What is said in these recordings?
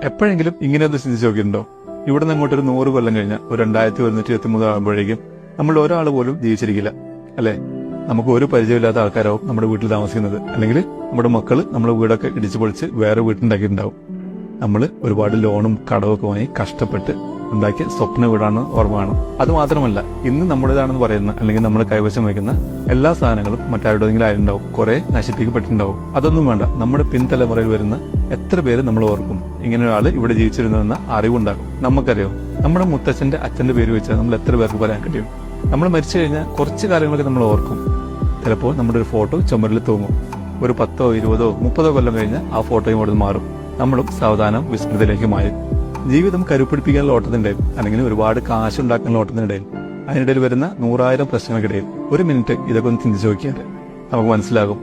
എപ്പോഴെങ്കിലും ഇങ്ങനെ ഒന്ന് ചിന്തിച്ചു നോക്കിയിട്ടുണ്ടോ? ഇവിടെ നിന്ന് അങ്ങോട്ട് ഒരു 100 കൊല്ലം കഴിഞ്ഞ ഒരു 2123 ആകുമ്പോഴേക്കും നമ്മൾ ഒരാൾ പോലും ജീവിച്ചിരിക്കില്ല, അല്ലെ? നമുക്ക് ഒരു പരിചയമില്ലാത്ത ആൾക്കാരാവും നമ്മുടെ വീട്ടിൽ താമസിക്കുന്നത്, അല്ലെങ്കിൽ നമ്മുടെ മക്കള് നമ്മുടെ വീടൊക്കെ ഇടിച്ചു പൊളിച്ച് വേറെ വീട്ടുണ്ടാക്കിയിട്ടുണ്ടാവും. നമ്മൾ ഒരുപാട് ലോണും കടമൊക്കെ വാങ്ങി കഷ്ടപ്പെട്ട് ഉണ്ടാക്കിയ സ്വപ്ന വീടാണ് ഓർമ്മ കാണും. അത് മാത്രമല്ല, ഇന്ന് നമ്മുടേതാണെന്ന് പറയുന്ന അല്ലെങ്കിൽ നമ്മൾ കൈവശം വയ്ക്കുന്ന എല്ലാ സാധനങ്ങളും മറ്റാരുടെയെങ്കിലും ആയിട്ടുണ്ടാവും, കുറെ നശിപ്പിക്കപ്പെട്ടിട്ടുണ്ടാവും. അതൊന്നും വേണ്ട, നമ്മുടെ പിൻതലമുറയിൽ വരുന്ന എത്ര പേര് നമ്മൾ ഓർക്കും ഇങ്ങനെ ഒരാൾ ഇവിടെ ജീവിച്ചിരുന്നുവെന്ന അറിവുണ്ടാകും. നമുക്കറിയോ, നമ്മുടെ മുത്തച്ഛന്റെ അച്ഛന്റെ പേര് വെച്ചാൽ നമ്മൾ എത്ര പേർക്ക് പറയാൻ കഴിയും? നമ്മൾ മരിച്ചു കഴിഞ്ഞാൽ കുറച്ച് കാര്യങ്ങളൊക്കെ നമ്മൾ ഓർക്കും. ചിലപ്പോൾ നമ്മുടെ ഒരു ഫോട്ടോ ചുമരിൽ തൂങ്ങും. ഒരു 10, 20, 30 കൊല്ലം കഴിഞ്ഞ് ആ ഫോട്ടോയും അവിടെ മാറും. നമ്മളും സാവധാനം വിസ്മൃതിയിലേക്ക് മാറും. ജീവിതം കരുപ്പിടിപ്പിക്കാനുള്ള ഓട്ടത്തിനിടയിൽ, അല്ലെങ്കിൽ ഒരുപാട് കാശുണ്ടാക്കാനുള്ള ഓട്ടത്തിനിടയിൽ, അതിനിടയിൽ വരുന്ന 100,000 പ്രശ്നങ്ങൾക്കിടയിൽ ഒരു മിനിറ്റ് ഇതൊക്കെ ഒന്ന് ചിന്തിച്ചു നോക്കിയാൽ നമുക്ക് മനസ്സിലാകും,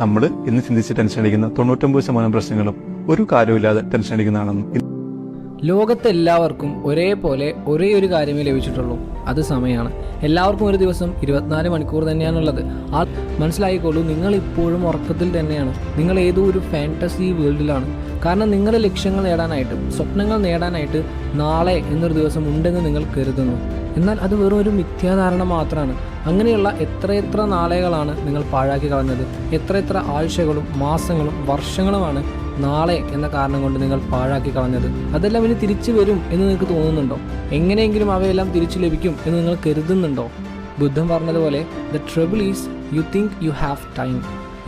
നമ്മൾ ഇന്ന് ചിന്തിച്ച് ടെൻഷൻ അടിക്കുന്ന 99% പ്രശ്നങ്ങളും ഒരു കാര്യമില്ലാതെ ടെൻഷൻ അടിക്കുന്നതാണെന്ന്. ലോകത്തെ എല്ലാവർക്കും ഒരേപോലെ ഒരേ ഒരു കാര്യമേ ലഭിച്ചിട്ടുള്ളൂ, അത് സമയമാണ്. എല്ലാവർക്കും ഒരു ദിവസം 24 മണിക്കൂർ തന്നെയാണുള്ളത്. ആ മനസ്സിലായിക്കോളൂ, നിങ്ങൾ ഇപ്പോഴും ഉറക്കത്തിൽ തന്നെയാണ്. നിങ്ങൾ ഏതോ ഒരു ഫാന്റസി വേൾഡിലാണ്. കാരണം നിങ്ങളുടെ ലക്ഷ്യങ്ങൾ നേടാനായിട്ട്, സ്വപ്നങ്ങൾ നേടാനായിട്ട് നാളെ എന്നൊരു ദിവസം ഉണ്ടെന്ന് നിങ്ങൾ കരുതുന്നു. എന്നാൽ അത് വെറും ഒരു മിഥ്യാധാരണ മാത്രമാണ്. അങ്ങനെയുള്ള എത്രയെത്ര നാളുകളാണ് നിങ്ങൾ പാഴാക്കി കളഞ്ഞത്? എത്രയെത്ര ആഴ്ചകളും മാസങ്ങളും വർഷങ്ങളുമാണ് നാളെ എന്ന കാരണം കൊണ്ട് നിങ്ങൾ പാഴാക്കി കളഞ്ഞത്? അതെല്ലാം ഇനി തിരിച്ചു വരും എന്ന് നിങ്ങൾക്ക് തോന്നുന്നുണ്ടോ? എങ്ങനെയെങ്കിലും അവയെല്ലാം തിരിച്ചു ലഭിക്കും എന്ന് നിങ്ങൾ കരുതുന്നുണ്ടോ? ബുദ്ധൻ പറഞ്ഞതുപോലെ, the trouble is you think you have time.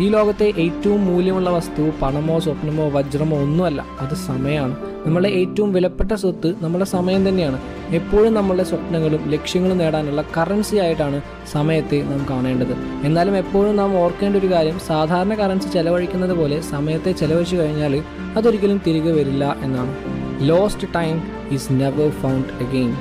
ഈ ലോകത്തെ ഏറ്റവും മൂല്യമുള്ള വസ്തു പണമോ സ്വപ്നമോ വജ്രമോ ഒന്നുമല്ല, അത് സമയമാണ്. നമ്മളുടെ ഏറ്റവും വിലപ്പെട്ട സ്വത്ത് നമ്മുടെ സമയം തന്നെയാണ്. എപ്പോഴും നമ്മളുടെ സ്വപ്നങ്ങളും ലക്ഷ്യങ്ങളും നേടാനുള്ള കറൻസി ആയിട്ടാണ് സമയത്തെ നാം കാണേണ്ടത്. എന്നാലും എപ്പോഴും നാം ഓർക്കേണ്ട ഒരു കാര്യം, സാധാരണ കറൻസി ചെലവഴിക്കുന്നത് പോലെ സമയത്തെ ചെലവഴിച്ചു കഴിഞ്ഞാൽ അതൊരിക്കലും തിരികെ വരില്ല എന്നാണ്. Lost time is never found again.